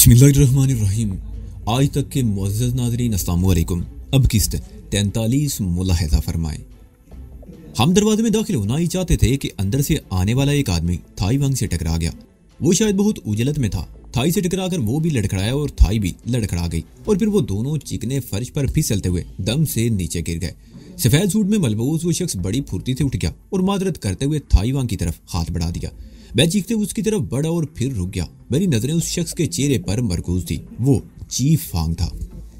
बिस्मिल्लाहिर्रहमानिर्रहीम। आज तक के मुअज़्ज़ज़ नाज़रीन अस्सलामु अलैकुम। अब किस्त 43 मुलाहिज़ा फरमाएं। हम दरवाजे में दाखिल होना ही चाहते थे कि अंदर से आने वाला एक आदमी थाई वांग से टकरा गया। वो शायद बहुत उजलत में था। थाई से टकराकर वो भी लड़खड़ाया और थाई भी लड़खड़ा गई और फिर वो दोनों चिकने फर्श पर फिसलते हुए दम से नीचे गिर गए। सफेद सूट में मलबूस वो शख्स बड़ी फुर्ती से उठ गया और मादरत करते हुए थाई वांग की तरफ हाथ बढ़ा दिया। मैं चीखते उसकी तरफ बढ़ा और फिर रुक गया। मेरी नजरें उस शख्स के चेहरे पर मरकूज थी। वो चीफ फांग था।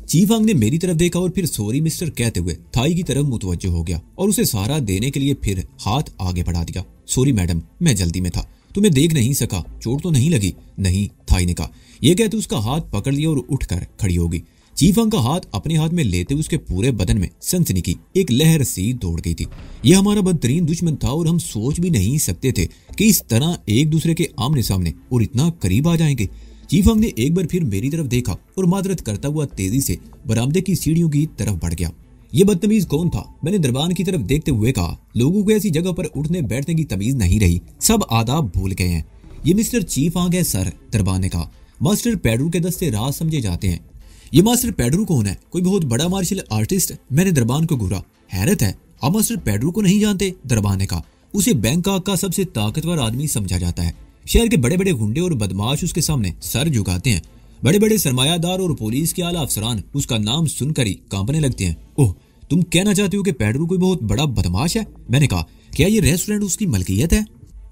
चीफ फांग ने मेरी तरफ देखा और फिर सॉरी मिस्टर कहते हुए थाई की तरफ मुतवज्जो हो गया और उसे सहारा देने के लिए फिर हाथ आगे बढ़ा दिया। सॉरी मैडम, मैं जल्दी में था, तुम्हें देख नहीं सका, चोट तो नहीं लगी? नहीं, थाई ने कहा। यह कहते उसका हाथ पकड़ लिया और उठकर खड़ी हो गई। चीफ फांग का हाथ अपने हाथ में लेते हुए उसके पूरे बदन में सनसनी की एक लहर सी दौड़ गई थी। यह हमारा बदतरीन दुश्मन था और हम सोच भी नहीं सकते थे कि इस तरह एक दूसरे के आमने सामने और इतना करीब आ जाएंगे। चीफ फांग ने एक बार फिर मेरी तरफ देखा और मादरत करता हुआ तेजी से बरामदे की सीढ़ियों की तरफ बढ़ गया। ये बदतमीज कौन था? मैंने दरबान की तरफ देखते हुए कहा। लोगों को ऐसी जगह पर उठने बैठने की तमीज नहीं रही, सब आदाब भूल गए हैं। ये मिस्टर चीफ फांग है सर, दरबान ने कहा। मास्टर पेड्रो के दस्ते राज समझे जाते हैं। ये मास्टर पेड्रो कौन है? कोई बहुत बड़ा मार्शल आर्टिस्ट? मैंने दरबान को घूरा। हैरत है, आप मास्टर पेड्रो को नहीं जानते? दरबान ने कहा। उसे बैंकॉक का सबसे ताकतवर आदमी समझा जाता है। शहर के बड़े बड़े गुंडे और बदमाश उसके सामने सर झुकाते हैं। बड़े बड़े सरमायादार और पुलिस के आला अफसरान उसका नाम सुनकर ही कांपने लगते हैं। ओह, तुम कहना चाहते हो कि पेड्रो कोई बहुत बड़ा बदमाश है? मैंने कहा। क्या ये रेस्टोरेंट उसकी मलकियत है?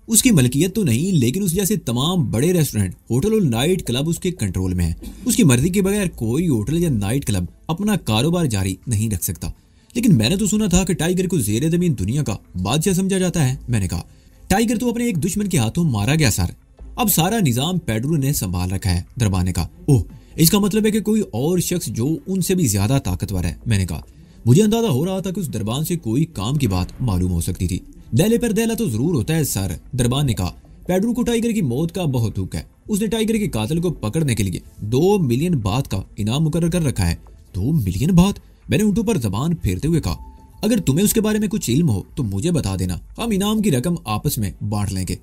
उसकी मलकियत तो नहीं, लेकिन उस जैसे तमाम बड़े रेस्टोरेंट, होटल और नाइट क्लब उसके कंट्रोल में है। उसकी मर्जी के बगैर कोई होटल या नाइट क्लब अपना कारोबार जारी नहीं रख सकता। लेकिन मैंने तो सुना था कि टाइगर को जेर जमीन दुनिया का बादशाह समझा जाता है। मैंने कहा। टाइगर तो अपने एक दुश्मन के हाथों मारा गया सर। अब सारा निजाम पेड्रो ने संभाल रखा है। दरबान ने कहा। ओह, इसका मतलब है कि कोई और शख्स जो उनसे भी ज्यादा ताकतवर है। मैंने कहा। मुझे अंदाजा हो रहा था कि उस दरबान से कोई काम की बात मालूम हो सकती थी। दैले पर दैला तो जरूर होता है सर, दरबान ने कहा। पेड्रो को टाइगर की मौत का बहुत दुख है। उसने टाइगर के कातिल को पकड़ने के लिए 2 मिलियन बात का इनाम मुकर्रर कर रखा है। 2 मिलियन बात? मैंने ऊँटों पर जबान फेरते हुए कहा। अगर तुम्हें उसके बारे में कुछ इल्म हो तो मुझे बता देना, हम इनाम की रकम आपस में बांट लेंगे।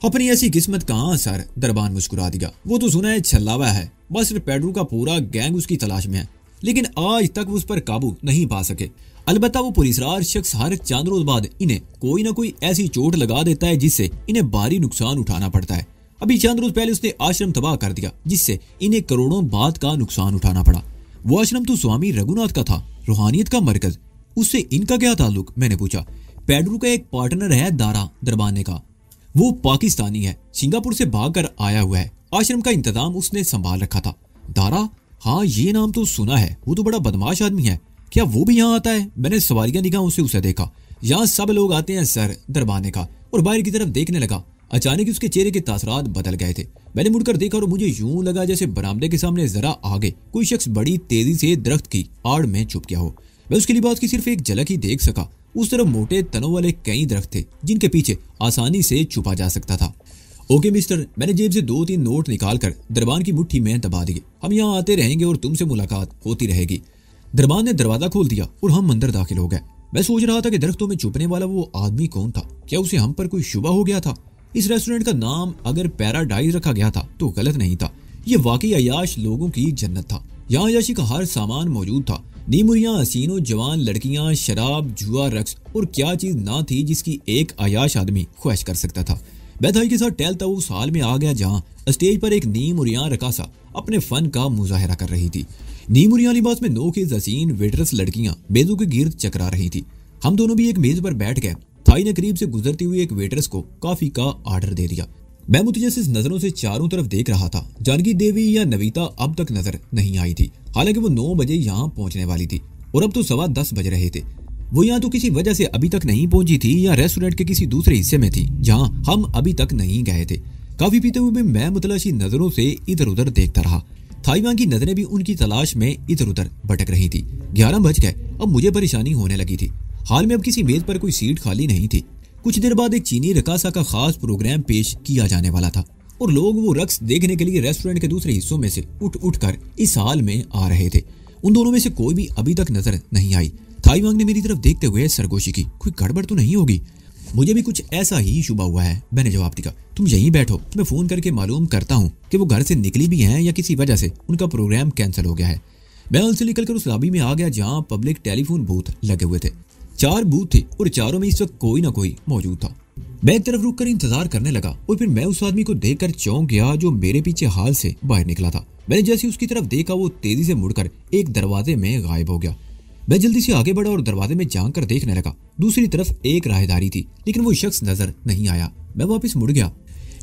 अपनी ऐसी किस्मत कहाँ सर, दरबान मुस्कुरा दिया। वो तो सुना है छल्लावा है। मास्टर पेड्रो का पूरा गैंग उसकी तलाश में है, लेकिन आज तक उस पर काबू नहीं पा सके। अलबत्ता वो पुलिसराज शख्स हर चांद रोज बाद इन्हें कोई ना कोई ऐसी चोट लगा देता है जिससे इन्हें भारी नुकसान उठाना पड़ता है। अभी चांद रोज पहले उसने आश्रम तबाह कर दिया, जिससे इन्हें करोड़ों बात का नुकसान उठाना पड़ा। वो आश्रम तो स्वामी रघुनाथ का था, रूहानियत का मरकज। उससे इनका क्या ताल्लुक? मैंने पूछा। पेड्रो का एक पार्टनर है दारा, दरबान ने कहा। वो पाकिस्तानी है, सिंगापुर से भागकर आया हुआ है। आश्रम का इंतजाम उसने संभाल रखा था। दारा? हाँ, ये नाम तो सुना है। वो तो बड़ा बदमाश आदमी है। क्या वो भी यहाँ आता है? मैंने सवालिया निगाहों से उसे देखा। यहाँ सब लोग आते हैं सर, दरबान ने कहा और बाहर की तरफ देखने लगा। अचानक उसके चेहरे के तासरात बदल गए थे। मैंने मुड़कर देखा और मुझे यूं लगा जैसे बरामदे के सामने जरा आगे कोई शख्स बड़ी तेजी से दरख्त की आड़ में छुप गया हो। मैं उसके लिबास की सिर्फ एक झलक ही देख सका। उस तरफ मोटे तनों वाले कई दरख्त थे जिनके पीछे आसानी से छुपा जा सकता था। ओके मिस्टर, मैंने जेब से 2-3 नोट निकालकर दरबान की मुट्ठी में दबा दिए। हम यहाँ आते रहेंगे और तुमसे मुलाकात होती रहेगी। दरबान ने दरवाजा खोल दिया और हम अंदर दाखिल हो गए। मैं सोच रहा था कि दरख्तों में छुपने वाला वो आदमी कौन था? क्या उसे हम पर कोई शुबा हो गया था? इस रेस्टोरेंट का नाम अगर पैराडाइज रखा गया था तो गलत नहीं था। ये वाकई अयाश लोगों की जन्नत था। यहाँ अयाशी का हर सामान मौजूद था। नीमुरियां, हसीनो जवान लड़कियां, शराब, जुआ, रक्स और क्या चीज ना थी जिसकी एक अयाश आदमी ख्वाहिश कर सकता था। मैं थाई के साथ टहलता हुआ उस हाल में आ गया जहाँ स्टेज पर एक नीमुरियां रकासा अपने फन का मुजाहरा कर रही थी। नीमुरियां लिबास में नोखे हसीन वेटरस लड़कियां बेजों के गिर्द चकरा रही थी। हम दोनों भी एक मेज पर बैठ गए। थाई ने करीब से गुजरती हुई एक वेटरस को कॉफी का ऑर्डर दे दिया। मैं मुतजस्सिस नजरों से चारों तरफ देख रहा था। जानकी देवी या नवीता अब तक नजर नहीं आई थी, हालांकि वो 9 बजे यहाँ पहुंचने वाली थी और अब तो 10:15 बज रहे थे। वो यहाँ तो किसी वजह से अभी तक नहीं पहुंची थी या रेस्टोरेंट के किसी दूसरे हिस्से में थी जहाँ हम अभी तक नहीं गए थे। काफी पीते हुए मैं मुतलाशी नजरों से इधर उधर देखता रहा। थाईवान की नजरें भी उनकी तलाश में इधर उधर भटक रही थी। 11 बज गए। अब मुझे परेशानी होने लगी थी। हाल में अब किसी मेज पर कोई सीट खाली नहीं थी। कुछ देर बाद एक चीनी रकासा का खास प्रोग्राम पेश किया जाने वाला था और लोग वो रक्स देखने के लिए रेस्टोरेंट के दूसरे हिस्सों में से उठ कर इस हाल में आ रहे थे। उन दोनों में से कोई भी अभी तक नजर नहीं आई। थाईवान ने मेरी तरफ देखते हुए सरगोशी की। कोई गड़बड़ तो नहीं होगी? मुझे भी कुछ ऐसा ही शुबा हुआ है, मैंने जवाब दिया। तुम यहीं बैठो, मैं फोन करके मालूम करता हूँ कि वो घर से निकली भी हैं या किसी वजह से उनका प्रोग्राम कैंसिल हो गया है। मैं हॉल से निकलकर उस लॉबी में आ गया जहाँ पब्लिक टेलीफोन बूथ लगे हुए थे। 4 बूथ थे और चारों में इस वक्त कोई ना कोई मौजूद था। मैं एक तरफ रुककर इंतजार करने लगा और फिर मैं उस आदमी को देखकर चौंक गया जो मेरे पीछे हाल से बाहर निकला था। मैंने जैसे उसकी तरफ देखा वो तेजी से मुड़कर एक दरवाजे में गायब हो गया। मैं जल्दी से आगे बढ़ा और दरवाजे में झांक कर देखने लगा। दूसरी तरफ एक राहदारी थी लेकिन वो शख्स नजर नहीं आया। मैं वापस मुड़ गया।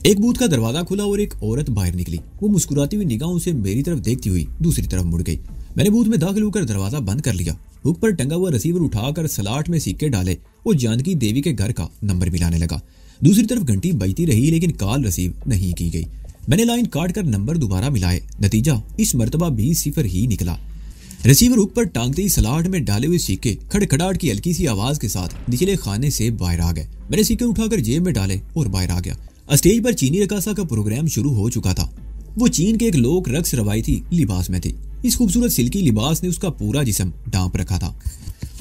एक बूथ का दरवाजा खुला और एक औरत बाहर निकली। वो मुस्कुराती हुई निगाहों से मेरी तरफ देखती हुई दूसरी तरफ मुड़ गई। मैंने बूथ में दाखिल होकर दरवाजा बंद कर लिया। हुक पर टंगा हुआ रिसीवर उठाकर सलाट में सिक्के डाले और जानकी देवी के घर का नंबर मिलाने लगा। दूसरी तरफ घंटी बजती रही लेकिन कॉल रिसीव नहीं की गई। मैंने लाइन काट कर नंबर दोबारा मिलाए। नतीजा इस मर्तबा भी 0 ही निकला। रिसीवर हुक पर टांगते ही सलाट में डाले हुए सिक्के खड़खड़ाहट की हल्की सी आवाज के साथ निचले खाने से बाहर आ गए। मैंने सिक्के उठाकर जेब में डाले और बाहर आ गया। स्टेज पर चीनी रकासा का प्रोग्राम शुरू हो चुका था। वो चीन के एक लोक रक्स रवायती लिबास में थे। इस खूबसूरत सिल्की लिबास ने उसका पूरा जिस्म ढांप रखा था।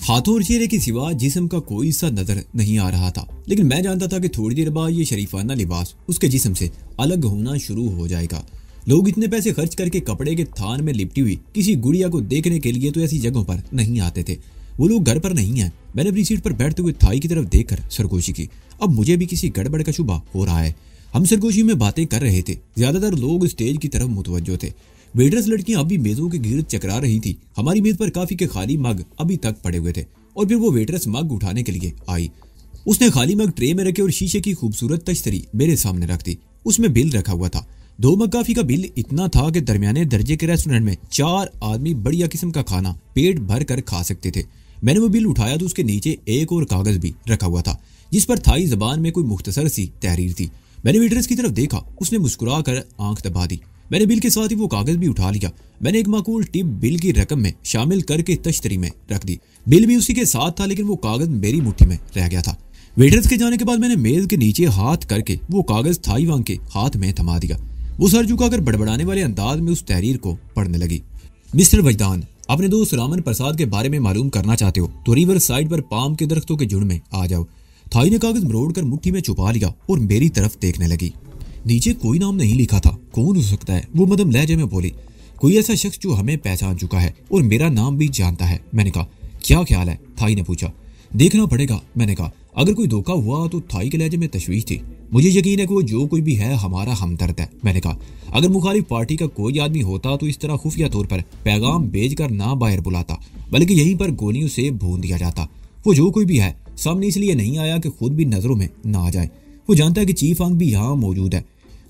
हाथों और चेहरे के सिवा जिस्म का कोई सा नजर नहीं आ रहा था, लेकिन मैं जानता था कि थोड़ी देर बाद ये शरीफाना लिबास उसके जिस्म से अलग होना शुरू हो जाएगा। लोग इतने पैसे खर्च करके कपड़े के थान में लिपटी हुई किसी गुड़िया को देखने के लिए तो ऐसी जगहों पर नहीं आते थे। वो लोग घर पर नहीं हैं। मैंने अपनी सीट पर बैठते हुए थाई की तरफ देखकर सरगोशी की। अब मुझे भी किसी गड़बड़ का शुबा हो रहा है। हम सरगोशी में बातें कर रहे थे। ज्यादातर लोग स्टेज की तरफ मुतवज्जो थे। वेटर्स लड़कियां अभी मेजों के गिर्द चकरा रही थी। हमारी मेज पर काफी के खाली मग अभी तक पड़े हुए थे और फिर वो वेटर्स मग उठाने के लिए आई। उसने खाली मग ट्रे में रखे और शीशे की खूबसूरत तश्तरी मेरे सामने रख दी। उसमें बिल रखा हुआ था। 2 मग काफी का बिल इतना था कि दरमियाने दर्जे के रेस्टोरेंट में 4 आदमी बढ़िया किस्म का खाना पेट भर कर खा सकते थे। मैंने वो बिल उठाया तो उसके नीचे एक और कागज भी रखा हुआ था जिस पर थाई जबान में कोई मुख्तसर सी तहरीर थी। मैंने वेटर्स की तरफ देखा। उसने मुस्कुरा कर आंख दबा दी। मैंने बिल के साथ ही वो कागज भी उठा लिया। मैंने एक माकूल टिप बिल की रकम में शामिल करके तश्तरी में रख दी। बिल भी उसी के साथ था लेकिन वो कागज मेरी मुट्ठी में रह गया था। वेटर्स के जाने के बाद मैंने मेज के नीचे हाथ करके वो कागज थाई वांग के हाथ में थमा दिया। वो सर झुकाकर बड़बड़ाने वाले अंदाज में उस तहरीर को पढ़ने लगी। मिस्टर वजदान, अपने दोस्त रामन प्रसाद के बारे में मालूम करना चाहते हो तो रिवर साइड पर पाम के दरख्तों के झुंड में आ जाओ। थाई ने कागज मरोड़कर मुट्ठी में छुपा लिया और मेरी तरफ देखने लगी। नीचे कोई नाम नहीं लिखा था। कौन हो सकता है? वो मदम लहजे में बोली। कोई ऐसा शख्स जो हमें पहचान चुका है और मेरा नाम भी जानता है। मैंने कहा, क्या ख्याल है? थाई ने पूछा। देखना पड़ेगा, मैंने कहा। अगर कोई धोखा हुआ तो थाई के लहजे में तशवीश थी। मुझे यकीन है कि वो जो कोई भी है हमारा हमदर्द है, मैंने कहा। अगर मुखालिफ पार्टी का कोई आदमी होता तो इस तरह खुफिया तौर पर पैगाम भेजकर ना बाहर बुलाता बल्कि यहीं पर गोलियों से भून दिया जाता। वो जो कोई भी है सामने इसलिए नहीं आया कि खुद भी नजरों में ना आ जाए। वो जानता है कि चीफ आंग भी यहाँ मौजूद है।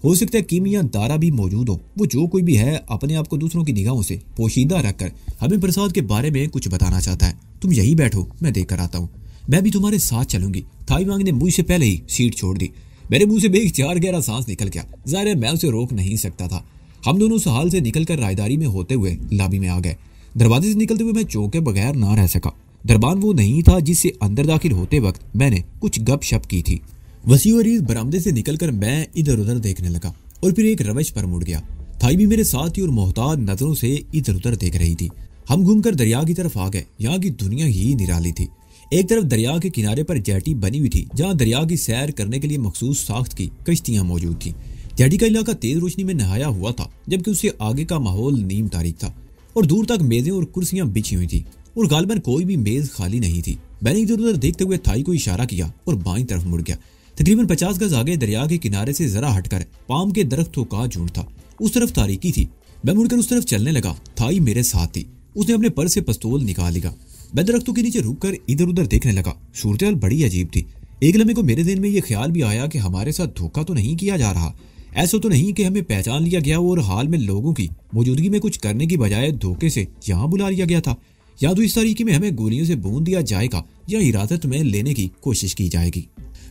हो सकता है किम या दारा भी मौजूद हो। वो जो कोई भी है अपने आप को दूसरों की निगाहों से पोशीदा रखकर हमें प्रसाद के बारे में कुछ बताना चाहता है। तुम यही बैठो, मैं देख कर आता हूँ। मैं भी तुम्हारे साथ चलूंगी। थाई वांग ने मुझसे पहले ही सीट छोड़ दी। मेरे मुंह से बेख्तियार गहरा सांस निकल गया। जाहिर है मैं उसे रोक नहीं सकता था। हम दोनों उस हाल से निकलकर रायदारी में होते हुए लॉबी में आ गए। दरवाजे से निकलते हुए मैं चौंके बगैर ना रह सका। दरबान वो नहीं था जिससे अंदर दाखिल होते वक्त मैंने कुछ गपशप की थी। वसी और इस बरामदे से निकलकर मैं इधर उधर देखने लगा और फिर एक रवश पर मुड़ गया। थाई भी मेरे साथ थी और मोहताज नजरों से इधर उधर देख रही थी। हम घूमकर दरिया की तरफ आ गए। यहाँ की दुनिया ही निराली थी। एक तरफ दरिया के किनारे पर जेटी बनी हुई थी जहाँ दरिया की सैर करने के लिए मखसूस साख्त की कश्तियां मौजूद थी। जेटी का इलाका तेज रोशनी में नहाया हुआ था जबकि उससे आगे का माहौल नीम तारीख था और दूर तक मेजें और कुर्सियां बिछी हुई थी और गालिबन कोई भी मेज खाली नहीं थी। मैंने इधर उधर देखते हुए थाई को इशारा किया और बाईं तरफ मुड़ गया। तकरीबन 50 गज आगे दरिया के किनारे से जरा हटकर पाम के दरख्तों का झुंड था। उस तरफ तारीकी थी। मैं मुड़कर उस तरफ चलने लगा। थाई मेरे साथ थी। उसने अपने पर्स से पिस्तौल निकाल लिया। मैं दरख्तों के नीचे रुककर इधर उधर देखने लगा। सूरत बड़ी अजीब थी। एक लम्हे को मेरे दिल में यह ख्याल भी आया कि हमारे साथ धोखा तो नहीं किया जा रहा। ऐसा तो नहीं कि हमें पहचान लिया गया और हाल में लोगों की मौजूदगी में कुछ करने की बजाय धोखे से यहाँ बुला लिया गया था। या तो इस तरीके में हमें गोलियों से भून दिया जाएगा या हिरासत में लेने की कोशिश की जाएगी।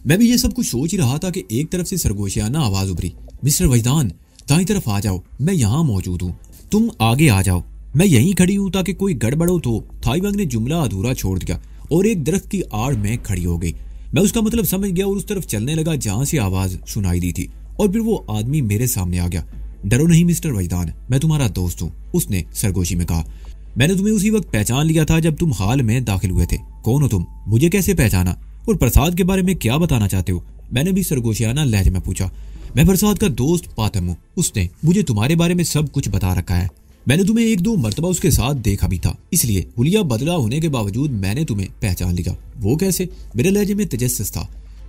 मैं भी ये सब कुछ सोच ही रहा था कि एक तरफ से सरगोशियाना आवाज उभरी। मिस्टर वजदान, दाईं तरफ आ जाओ, मैं यहाँ मौजूद हूँ। तुम आगे आ जाओ, मैं यहीं खड़ी हूँ ताकि कोई गड़बड़ हो तो। थाई वांग ने जुमला अधूरा छोड़ दिया और एक दरख्त की आड़ में खड़ी हो गई। मैं उसका मतलब समझ गया और उस तरफ चलने लगा जहां से आवाज सुनाई दी थी और फिर वो आदमी मेरे सामने आ गया। डरो नहीं मिस्टर वजदान, मैं तुम्हारा दोस्त हूँ, उसने सरगोशी में कहा। मैंने तुम्हें उसी वक्त पहचान लिया था जब तुम हाल में दाखिल हुए थे। कौन हो तुम? मुझे कैसे पहचाना? और प्रसाद के बारे में क्या बताना चाहते हो? मैंने भी सरगोशियाना लहजे में पूछा। मैं प्रसाद का दोस्त पातम हूँ, उसने मुझे तुम्हारे बारे में सब कुछ बता रखा है। मैंने तुम्हें 1-2 मरतबा उसके साथ देखा भी था, इसलिए हुलिया बदला होने के बावजूद मैंने तुम्हें पहचान लिया। वो कैसे? मेरे लहजे में तजस्सुस था।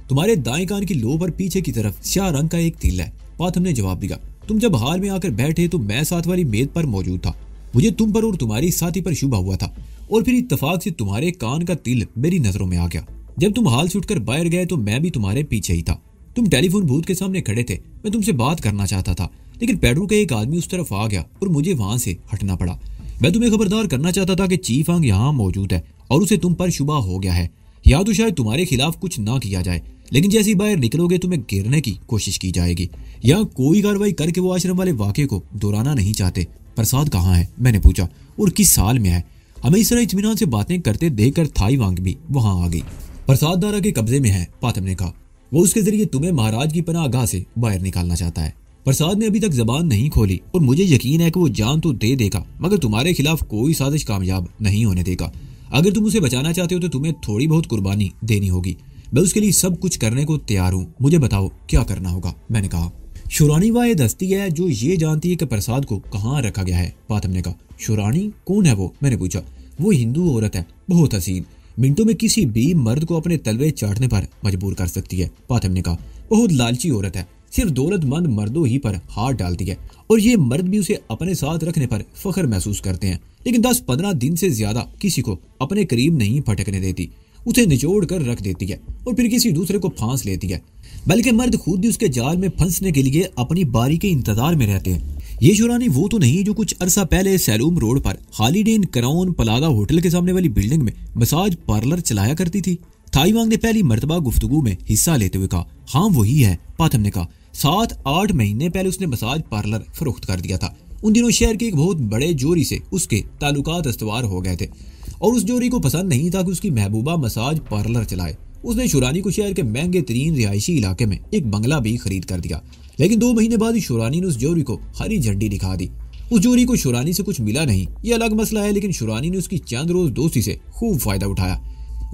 तुम्हारे दाएं कान की लो पर पीछे की तरफ स्याह रंग का एक तिल है, पातम ने जवाब दिया। तुम जब हाल में आकर बैठे तो मैं साथ वाली मेज पर मौजूद था। मुझे तुम पर और तुम्हारी साथी पर शुबा हुआ था और फिर इत्तफाक से तुम्हारे कान का तिल मेरी नजरों में आ गया। जब तुम हाल से उठकर बाहर गए तो मैं भी तुम्हारे पीछे ही था। तुम टेलीफोन बूथ के सामने खड़े थे। मैं तुमसे बात करना चाहता था, लेकिन पेड्रो का एक आदमी उस तरफ आ गया और मुझे वहां से हटना पड़ा। मैं तुम्हें खबरदार करना चाहता था कि चीफ आंग यहाँ मौजूद है और उसे तुम पर शुबा हो गया है। या तो शायद तुम्हारे खिलाफ कुछ ना किया जाए, लेकिन जैसे ही बाहर निकलोगे तुम्हें गिरने की कोशिश की जाएगी। या कोई कार्रवाई करके वो आश्रम वाले वाक़े को दोहराना नहीं चाहते। प्रसाद कहाँ है? मैंने पूछा। और किस साल में है? हमें इस तरह इत्मीनान से बातें करते देखकर थाई वांग भी वहां आ गई। प्रसाद दारा के कब्जे में है, पातम ने कहा। वो उसके जरिए तुम्हें महाराज की पनाहगाह से बाहर निकालना चाहता है। प्रसाद ने अभी तक जबान नहीं खोली और मुझे यकीन है कि वो जान तो दे देगा, मगर तुम्हारे खिलाफ कोई साजिश कामयाब नहीं होने देगा। अगर तुम उसे बचाना चाहते हो तो तुम्हें थोड़ी बहुत कुर्बानी देनी होगी। मैं उसके लिए सब कुछ करने को तैयार हूँ। मुझे बताओ क्या करना होगा? मैंने कहा। शुरानी वाहिद हस्ती है जो ये जानती है कि प्रसाद को कहाँ रखा गया है, पातम ने कहा। शुरानी कौन है वो? मैंने पूछा। वो हिंदू औरत है, बहुत हसीन, मिनटों में किसी भी मर्द को अपने तलवे चाटने पर मजबूर कर सकती है, पातम ने कहा। बहुत लालची औरत है, सिर्फ दौलतमंद मर्दों ही पर हाथ डालती है और ये मर्द भी उसे अपने साथ रखने पर फख्र महसूस करते हैं, लेकिन 10-15 दिन से ज्यादा किसी को अपने करीब नहीं फटकने देती। उसे निचोड़ कर रख देती है और फिर किसी दूसरे को फांस लेती है, बल्कि मर्द खुद भी उसके जाल में फंसने के लिए अपनी बारी के इंतजार में रहते हैं। ये शुरानी वो तो नहीं जो कुछ अरसा पहले सैलूम रोड पर हॉलीडे इन क्राउन प्लाजा होटल के सामने वाली बिल्डिंग में मसाज पार्लर चलाया करती थी? थाई वांग ने पहली मर्तबा गुफ्तगू में हिस्सा लेते हुए कहा। हाँ वही है, पातम ने कहा। 7-8 महीने पहले उसने मसाज पार्लर फरोख्त कर दिया था। उन दिनों शहर के एक बहुत बड़े जोरी से उसके ताल्लुकात अस्तवार हो गए थे और उस जोरी को पसंद नहीं था कि उसकी महबूबा मसाज पार्लर चलाए। उसने शुरानी को शहर के महंगे तरीन रिहायशी इलाके में एक बंगला भी खरीद कर दिया, लेकिन 2 महीने बाद शुरानी ने उस जोरी को हरी झंडी दिखा दी। उस जोरी को शुरानी से कुछ मिला नहीं, ये अलग मसला है, लेकिन शुरानी ने उसकी चंद रोज दोस्ती से खूब फायदा उठाया।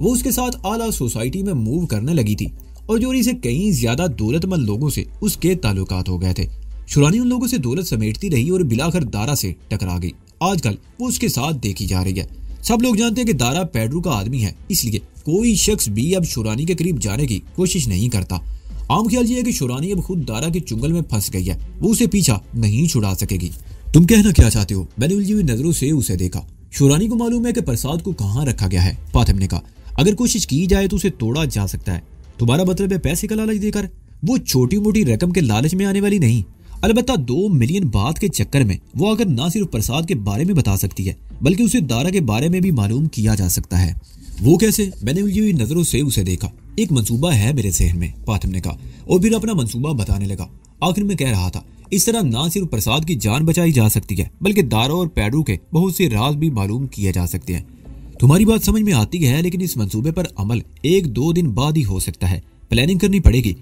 वो उसके साथ आला सोसाइटी में मूव करने लगी थी और जोरी से कहीं ज्यादा दौलतमंद लोगों से उसके ताल्लुकात हो गए थे। शुरानी उन लोगों से दौलत समेटती रही और बिलाखिर दारा से टकरा गई। आजकल वो उसके साथ देखी जा रही है। सब लोग जानते हैं कि दारा पेड्रो का आदमी है, इसलिए कोई शख्स भी अब शुरानी के करीब जाने की कोशिश नहीं करता। आम ख्याल ये है कि शुरानी अब खुद दारा के चुंगल में फंस गई है, वो उसे पीछा नहीं छुड़ा सकेगी। तुम कहना क्या चाहते हो? मैंने उलझी हुई नजरों से उसे देखा। शुरानी को मालूम है कि प्रसाद को कहाँ रखा गया है, पातम ने कहा। अगर कोशिश की जाए तो उसे तोड़ा जा सकता है। तुम्हारा मतलब है पैसे का लालच देकर? वो छोटी मोटी रकम के लालच में आने वाली नहीं। अलबत्ता 2 मिलियन बात के चक्कर में वो अगर ना सिर्फ प्रसाद के बारे में बता सकती है, बल्कि उसे दारा के बारे में भी मालूम किया जा सकता है। वो कैसे? मैंने उलझी हुई नजरों से उसे देखा। एक मंसूबा है मेरे जहन में, पातम ने कहा और फिर अपना मंसूबा बताने लगा। आखिर में कह रहा था, इस तरह ना सिर्फ प्रसाद की जान बचाई जा सकती है, बल्कि दारा और पेड्रो के बहुत से राज भी मालूम किए जा सकते हैं। तुम्हारी बात समझ में आती है, लेकिन इस मंसूबे पर अमल 1-2 दिन बाद ही हो सकता है। प्लानिंग करनी पड़ेगी।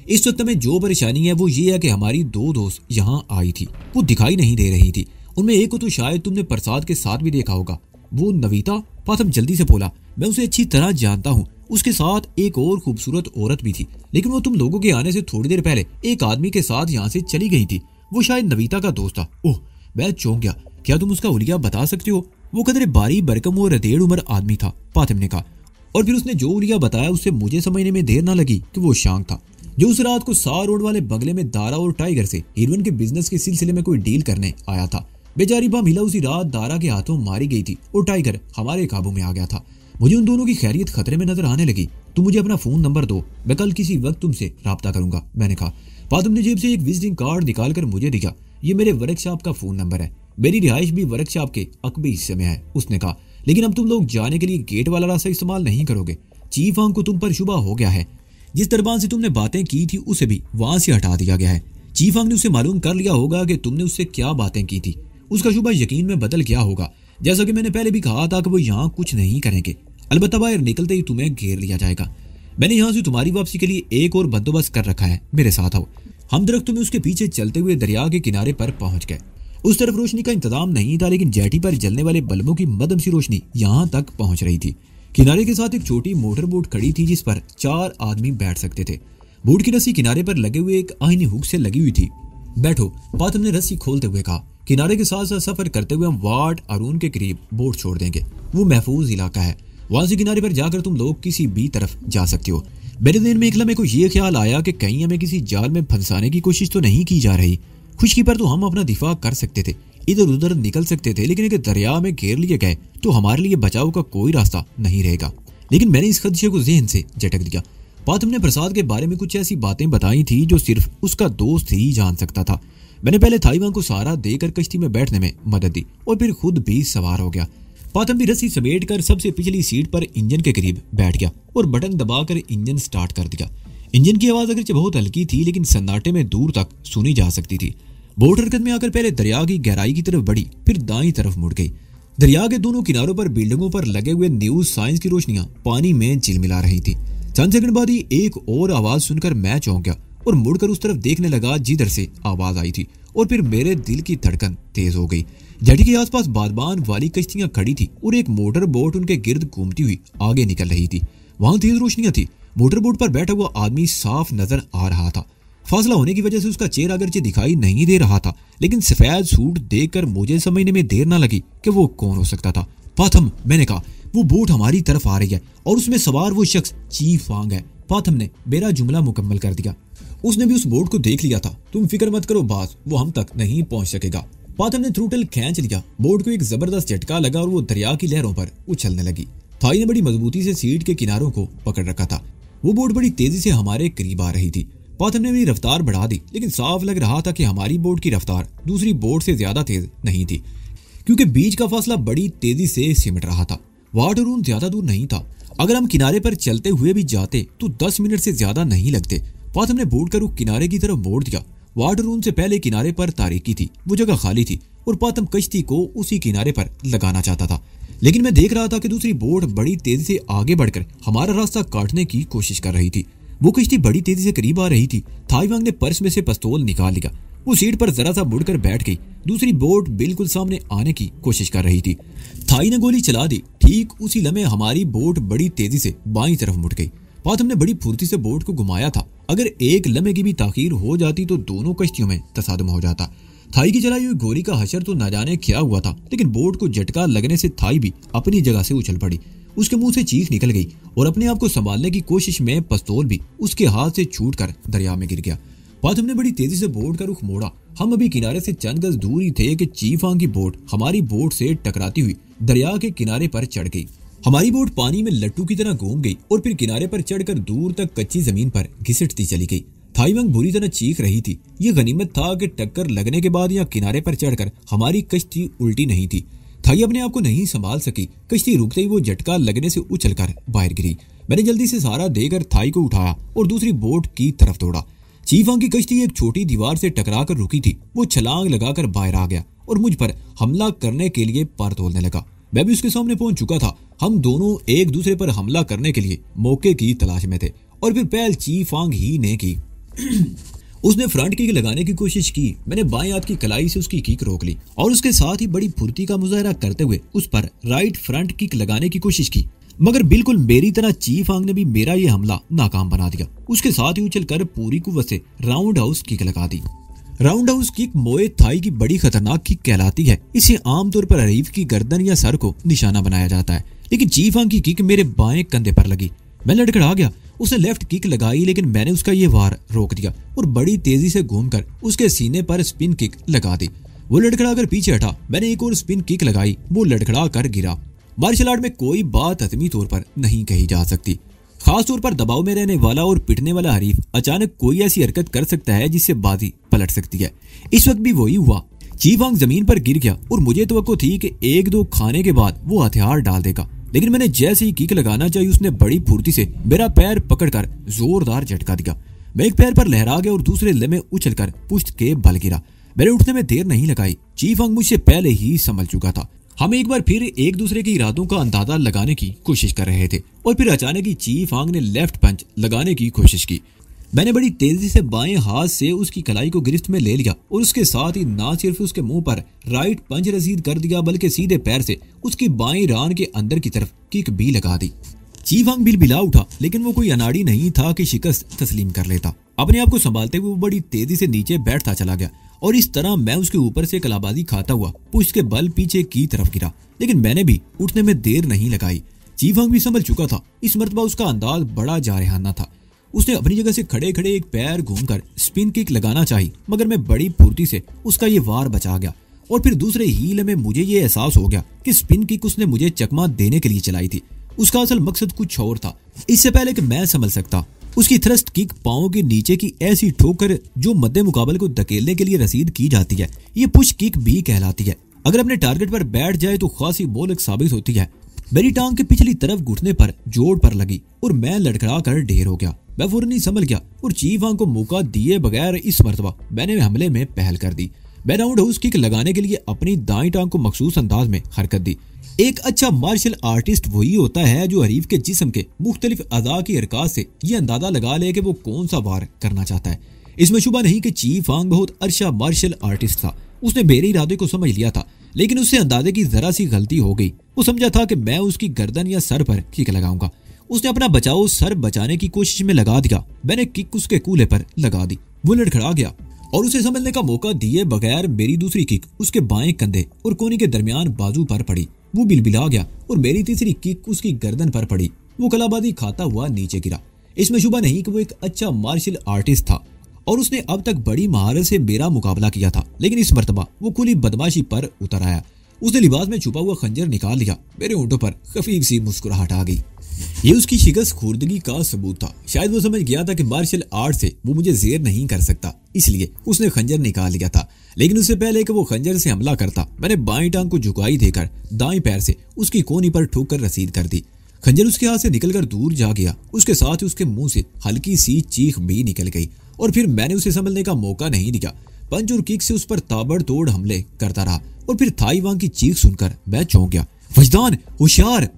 इस वक्त में जो परेशानी है वो ये है कि हमारी 2 दोस्त यहाँ आई थी, वो दिखाई नहीं दे रही थी। उनमें एक को तो शायद तुमने प्रसाद के साथ भी देखा होगा, वो नवीता। पातम जल्दी से बोला। मैं उसे अच्छी तरह जानता हूँ। उसके साथ एक और खूबसूरत औरत भी थी, लेकिन वो तुम लोगों के आने से थोड़ी देर पहले एक आदमी के साथ यहाँ से चली गई थी। वो शायद नवीता का दोस्त था। ओह, मैं चौंक गया। क्या तुम उसका हुलिया बता सकते हो? वो कदरे बारी बरकम और रदेड़ उम्र आदमी था, पातम ने कहा। और फिर उसने जो हुलिया बताया उससे मुझे समझने में देर ना लगी कि वो शांग था, जो उस रात को सार रोड वाले बंगले में दारा और टाइगर से हीरोइन के बिजनेस के सिलसिले में कोई डील करने आया था। बेचारी महिला उसी रात दारा के हाथों मारी गई थी और टाइगर हमारे काबू में आ गया था। मुझे उन दोनों की खैरियत खतरे में नजर आने लगी। तुम मुझे अपना फोन नंबर दो, मैं कल किसी वक्त तुमसे राब्ता करूंगा, मैंने कहा। पातम ने जेब से एक विजिटिंग कार्ड निकालकर मुझे दिया। ये मेरे वर्कशॉप का फोन नंबर है। मेरी रिहाइश भी वर्कशॉप के अकबी हिस्से में है, उसने कहा। लेकिन अब तुम लोग जाने के लिए गेट वाला रास्ता इस्तेमाल नहीं करोगे। चीफ आंग को तुम पर शुबा हो गया है। जिस दरबान से तुमने बातें की थी उसे भी वहां से हटा दिया गया है। चीफ आंग ने उसे मालूम कर लिया होगा कि तुमने उससे क्या बातें की थी। उसका शुबा यकीन में बदल गया होगा। जैसा कि मैंने पहले भी कहा था कि वो यहाँ कुछ नहीं करेंगे, अलबत्ता बाहर निकलते ही तुम्हें घेर लिया जाएगा। मैंने यहाँ से तुम्हारी वापसी के लिए एक और बंदोबस्त कर रखा है, मेरे साथ आओ। हम दरख्तों में उसके पीछे चलते हुए दरिया के किनारे पर पहुंच गए। उस तरफ रोशनी का इंतजाम नहीं था, लेकिन जेटी पर जलने वाले बल्बों की मदम सी रोशनी यहाँ तक पहुंच रही थी। किनारे के साथ एक छोटी मोटर बोट खड़ी थी जिस पर 4 आदमी बैठ सकते थे। बोट की रस्सी किनारे पर लगे हुए एक आईनी हुक से लगी हुई थी। बैठो, पातम ने रस्सी खोलते हुए कहा। किनारे के साथ साथ सफर करते हुए हम वाट अरुण के करीब बोट छोड़ देंगे। वो महफूज इलाका है, वहां से किनारे पर जाकर तुम लोग किसी भी तरफ जा सकते हो। मेरे दिन में एक लम्हे को ये ख्याल आया कि कहीं हमें किसी जाल में फंसाने की कोशिश तो नहीं की जा रही। खुशकी पर तो हम अपना दिफा कर सकते थे, इधर उधर निकल सकते थे, लेकिन अगर दरिया में घेर लिए गए तो हमारे लिए बचाव का कोई रास्ता नहीं रहेगा। लेकिन मैंने इस खदशे को जहन से झटक दिया। पातम ने प्रसाद के बारे में कुछ ऐसी बातें बताई थी जो सिर्फ उसका दोस्त ही जान सकता था। मैंने पहले थाईवान को सहारा देकर कश्ती में बैठने में मदद दी और फिर खुद भी सवार हो गया। पातम भी रस्सी समेट कर सबसे पिछली सीट पर इंजन के करीब बैठ गया और बटन दबाकर इंजन स्टार्ट कर दिया। इंजन की आवाज अगरचे बहुत हल्की थी, लेकिन सन्नाटे में दूर तक सुनी जा सकती थी। बोट हरकत में आकर पहले दरिया की गहराई की तरफ बढ़ी, फिर दाईं तरफ मुड़ गई। दरिया के दोनों किनारों पर बिल्डिंगों पर लगे हुए न्यूज साइंस की रोशनियां पानी में झिलमिला रही थी। चंद सेकंड बाद ही एक और आवाज सुनकर मैं चौंक गया और मुड़कर उस तरफ देखने लगा जिधर से आवाज आई थी, और फिर मेरे दिल की धड़कन तेज हो गई। जेटी के आसपास बादबान वाली कश्तियां खड़ी थी और एक मोटर बोट उनके गिर्द घूमती हुई आगे निकल रही थी। वहां तेज रोशनियां थी। मोटर बोट पर बैठा हुआ आदमी साफ नजर आ रहा था। फासला होने की वजह से उसका चेहरा अगरचे दिखाई नहीं दे रहा था, लेकिन सफेद सूट देखकर मुझे समझने में देर ना लगी कि वो कौन हो सकता था। पाथम, मैंने कहा, वो बोट हमारी तरफ आ रही है और उसमें सवार वो शख्स चीफ वांग है। पाथम ने मेरा जुमला मुकम्मल कर दिया। उसने भी उस बोट को देख लिया था। तुम फिक्र मत करो बास, वो हम तक नहीं पहुंच सकेगा। पाथम ने थ्रोटल खींच लिया। बोट को एक जबरदस्त झटका लगा और वो दरिया की लहरों पर उछलने लगी। थाई ने बड़ी मजबूती से सीट के किनारों को पकड़ रखा था। वो बोट बड़ी तेजी से हमारे करीब आ रही थी। पाथम ने मेरी रफ्तार बढ़ा दी, लेकिन साफ लग रहा था कि हमारी बोट की रफ्तार दूसरी बोट से ज्यादा तेज नहीं थी, क्योंकि बीच का फासला बड़ी तेजी से सिमट रहा था। वाटरून ज्यादा दूर नहीं था। अगर हम किनारे पर चलते हुए भी जाते तो 10 मिनट से ज्यादा नहीं लगते। पाथम ने बोट का रुख किनारे की तरफ मोड़ दिया। वाटरून से पहले किनारे पर तारीकी थी, वो जगह खाली थी और पाथम कश्ती को उसी किनारे पर लगाना चाहता था। लेकिन मैं देख रहा था कि दूसरी बोट बड़ी तेजी से आगे बढ़कर हमारा रास्ता काटने की कोशिश कर रही थी। वो कश्ती बड़ी तेजी से करीब आ रही थी। थाईवांग ने पर्स में से पिस्तौल निकाल लिया। वो सीट पर जरा सा मुड़कर बैठ गई। दूसरी बोट बिल्कुल सामने आने की कोशिश कर रही थी। थाई ने गोली चला दी। ठीक उसी लम्हे हमारी बोट बड़ी तेजी से बाईं तरफ मुड़ गई। पाथम ने बड़ी फुर्ती से बोट को घुमाया था। अगर एक लम्हे की भी ताखीर हो जाती तो दोनों कश्तियों में तसादुम हो जाता। थाई की चलाई हुई गोली का हशर तो न जाने क्या हुआ था, लेकिन बोट को झटका लगने से थाई भी अपनी जगह से उछल पड़ी। उसके मुंह से चीख निकल गई और अपने आप को संभालने की कोशिश में पिस्तौल भी उसके हाथ से छूटकर दरिया में गिर गया। पाथम ने बड़ी तेजी से बोट का रुख मोड़ा। हम अभी किनारे से चंद गज दूर ही थे कि चीफांग की बोट हमारी बोट से टकराती हुई दरिया के किनारे पर चढ़ गई। हमारी बोट पानी में लट्टू की तरह घूम गई और फिर किनारे पर चढ़कर दूर तक कच्ची जमीन पर घिसटती चली गई। थाईवांग बुरी तरह चीख रही थी। ये गनीमत था कि टक्कर लगने के बाद या किनारे पर चढ़कर हमारी कश्ती उल्टी नहीं थी। थाई अपने आप को नहीं संभाल सकी। कश्ती रुकते ही वो झटका लगने से उछलकर बाहर गिरी। मैंने जल्दी से सहारा देकर थाई को उठाया और दूसरी बोट की तरफ दौड़ा। चीफांग की कश्ती एक छोटी दीवार से टकराकर रुकी थी। वो छलांग लगाकर बाहर आ गया और मुझ पर हमला करने के लिए पर तोलने लगा। मैं भी उसके सामने पहुंच चुका था। हम दोनों एक दूसरे पर हमला करने के लिए मौके की तलाश में थे और फिर पहल चीफांग ही ने की। उसने फ्रंट किक लगाने की कोशिश की। मैंने बाएं हाथ की कलाई से उसकी किक रोक ली और उसके साथ ही बड़ी फुर्ती का मुजाहरा करते हुए उस पर राइट फ्रंट किक लगाने की कोशिश की, मगर बिल्कुल मेरी तरह चीफांग ने भी मेरा ये हमला नाकाम बना दिया। उसके साथ ही उछलकर पूरी कुव्वत से राउंड हाउस किक लगा दी। राउंड हाउस किक मोए थाई की बड़ी खतरनाक किक कहलाती है। इसे आमतौर पर हरीफ की गर्दन या सर को निशाना बनाया जाता है, लेकिन चीफांग की किक मेरे बाएं कंधे पर लगी। मैं लड़खड़ा गया। उसने लेफ्ट किक लगाई, लेकिन मैंने उसका ये वार रोक दिया और बड़ी तेजी से घूमकर उसके सीने पर स्पिन किक लगा दी। वो लड़खड़ा कर पीछे हटा। मैंने एक और स्पिन किक लगाई। वो लड़खड़ा कर गिरा। मार्शल आर्ट में कोई बात हतमी तौर पर नहीं कही जा सकती। खास तौर पर दबाव में रहने वाला और पिटने वाला हरीफ अचानक कोई ऐसी हरकत कर सकता है जिससे बाजी पलट सकती है। इस वक्त भी वही हुआ। चीफांग जमीन पर गिर गया और मुझे तवक्को थी कि एक दो खाने के बाद वो हथियार डाल देगा, लेकिन मैंने जैसे ही किक लगाना चाहिए उसने बड़ी फुर्ती से मेरा पैर पकड़कर जोरदार झटका दिया। मैं एक पैर पर लहरा गया और दूसरे लम्हे उछलकर पुश्त के बल गिरा। मैंने उठने में देर नहीं लगाई। चीफांग मुझसे पहले ही संभल चुका था। हम एक बार फिर एक दूसरे के इरादों का अंदाजा लगाने की कोशिश कर रहे थे और फिर अचानक ही चीफांग ने लेफ्ट पंच लगाने की कोशिश की। मैंने बड़ी तेजी से बाएं हाथ से उसकी कलाई को गिरफ्त में ले लिया और उसके साथ ही ना सिर्फ उसके मुंह पर राइट पंच रसीद कर दिया बल्कि सीधे पैर से उसकी बाएं रान के अंदर की तरफ किक भी लगा दी। चीफ वांग बिलबिला उठा, लेकिन वो कोई अनाड़ी नहीं था कि शिकस्त तस्लीम कर लेता। अपने आप को संभालते हुए वो बड़ी तेजी से नीचे बैठता चला गया और इस तरह मैं उसके ऊपर से कलाबाजी खाता हुआ पुष्ट के बल पीछे की तरफ गिरा। लेकिन मैंने भी उठने में देर नहीं लगाई। चीफ वांग भी संभल चुका था। इस मर्तबा उसका अंदाज बड़ा जारहाना था। उसने अपनी जगह से खड़े खड़े एक पैर घूमकर स्पिन किक लगाना चाही, मगर मैं बड़ी फुर्ती से उसका ये वार बचा गया और फिर दूसरे हील में मुझे ये एहसास हो गया कि स्पिन किक उसने मुझे चकमा देने के लिए चलाई थी। उसका असल मकसद कुछ और था। इससे पहले कि मैं समझ सकता, उसकी थ्रस्ट किक पांव के नीचे की ऐसी ठोकर जो मध्य मुकाबले को धकेलने के लिए रसीद की जाती है, ये पुश किक भी कहलाती है। अगर अपने टारगेट पर बैठ जाए तो खासी मोहलक साबित होती है। मेरी टांग के पिछली तरफ घुटने पर जोड़ पर लगी और मैं लड़खड़ा कर ढेर हो गया। मैं फौरन ही संभल गया और चीफ वांग को मौका दिए बगैर इस मर्तबा मैंने हमले में पहल कर दी। मैं राउंड हाउस किक लगाने के लिए अपनी दाईं टांग को मखसूस अंदाज में हरकत दी। एक अच्छा मार्शल आर्टिस्ट वही होता है जो हरीफ के जिस्म के मुख्तलिफ अज़ा की हरकत से ये अंदाजा लगा ले कि वो कौन सा वार करना चाहता है। इसमें शुबा नहीं कि चीफ वांग बहुत अच्छा मार्शल आर्टिस्ट था। उसने मेरे इरादे को समझ लिया था, लेकिन उससे अंदाजे की जरा सी गलती हो गई। वो समझा था कि मैं उसकी गर्दन या सर पर किक लगाऊंगा। उसने अपना बचाव सर बचाने की कोशिश में लगा दिया। मैंने किक उसके कूल्हे पर लगा दी। वो लड़खड़ा गया और उसे समझने का मौका दिए बगैर मेरी दूसरी किक उसके बाएं कंधे और कोहनी के दरमियान बाजू पर पड़ी। वो बिलबिला गया और मेरी तीसरी किक उसकी गर्दन पर पड़ी। वो कलाबाजी खाता हुआ नीचे गिरा। इसमें शुबा नहीं कि वो एक अच्छा मार्शल आर्टिस्ट था और उसने अब तक बड़ी महारत से मेरा मुकाबला किया था, लेकिन इस मर्तबा वो खुली बदमाशी पर उतर आया। उसने लिबास में छुपा हुआ खंजर निकाल लिया। मेरे होंठों पर खफीफ सी मुस्कुराहट आ गई। ये उसकी शिकस्त खुर्दगी का सबूत था। शायद वो समझ गया था कि मार्शल आर्ट से वो मुझे जेर नहीं कर सकता, इसलिए उसने खंजर निकाल लिया था। लेकिन उससे पहले कि वो खंजर से हमला करता, मैंने बाईं टांग को झुकाई देकर दाएं पैर से उसकी कोहनी पर ठोक कर रसीद कर दी। खंजर उसके हाथ से निकलकर दूर जा गया। उसके साथ ही उसके मुंह से हल्की सी चीख भी निकल गई और फिर मैंने उसे संभलने का मौका नहीं दिया। पंच और किक से उस पर ताबड़तोड़ हमले करता रहा और फिर थाई वांग की चीख सुनकर मैं चौंक गया। वजदान, होशियार!